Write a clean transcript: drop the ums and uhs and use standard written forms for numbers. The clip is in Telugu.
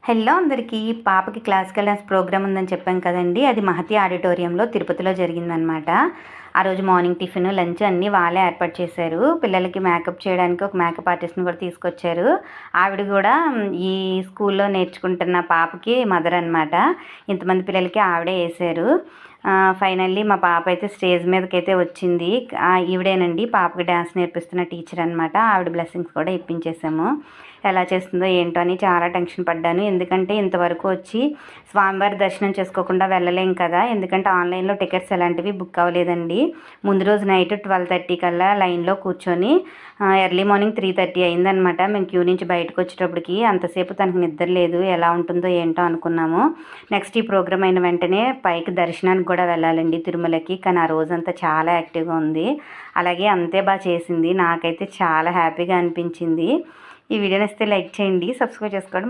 హలో అందరికీ. పాపకి క్లాసికల్ డాన్స్ ప్రోగ్రామ్ ఉందని చెప్పాం కదండీ! అది మహతి ఆడిటోరియంలో తిరుపతిలో జరిగిందనమాట. ఆ రోజు మార్నింగ్ టిఫిన్, లంచ్ అన్నీ వాళ్ళే ఏర్పాటు చేశారు. పిల్లలకి మేకప్ చేయడానికి ఒక మేకప్ ఆర్టిస్ట్‌ని కూడా తీసుకొచ్చారు. ఆవిడ గూడా ఈ స్కూల్‌లో నేర్చుకుంటున్న పాపకి మదర్ అనమాట. ఇంతమంది పిల్లలకి ఆవిడే ఏశారు. ఫైనల్లీ మా పాప అయితే స్టేజ్ మీదకైతే వచ్చింది. ఈవిడేనండి పాపకి డాన్స్ నేర్పిస్తున్న టీచర్ అనమాట. ఆవిడ బ్లెస్సింగ్స్ కూడా ఇప్పించేసాము. ఎలా చేస్తుందో ఏంటో అని చాలా టెన్షన్ పడ్డాను. ఎందుకంటే ఇంతవరకు వచ్చి స్వామివారి దర్శనం చేసుకోకుండా వెళ్ళలేం కదా! ఎందుకంటే ఆన్లైన్‌లో టికెట్స్ ఎలాంటివి బుక్ అవ్వలేదండి. ముందు రోజు నైట్ 12:30 కల్లా లైన్‌లో కూర్చొని ఎర్లీ మార్నింగ్ 3:30 అయిందనమాట. మేము క్యూ నుంచి బయటకొచ్చేటప్పటికి. అంతసేపు తనకి నిద్ర లేదు. ఎలా ఉంటుందో ఏంటో అనుకున్నాము. నెక్స్ట్ ఈ ప్రోగ్రామ్ అయిన వెంటనే పైకి దర్శనానికి కూడా వెళ్ళాలండి తిరుమలకి. కానీ ఆ రోజంతా చాలా యాక్టివ్‌గా ఉంది. అలాగే అంతే చేసింది. నాకైతే చాలా హ్యాపీగా అనిపించింది. ఈ వీడియో నచ్చితే లైక్ చేయండి. సబ్స్క్రైబ్ చేసుకోవడం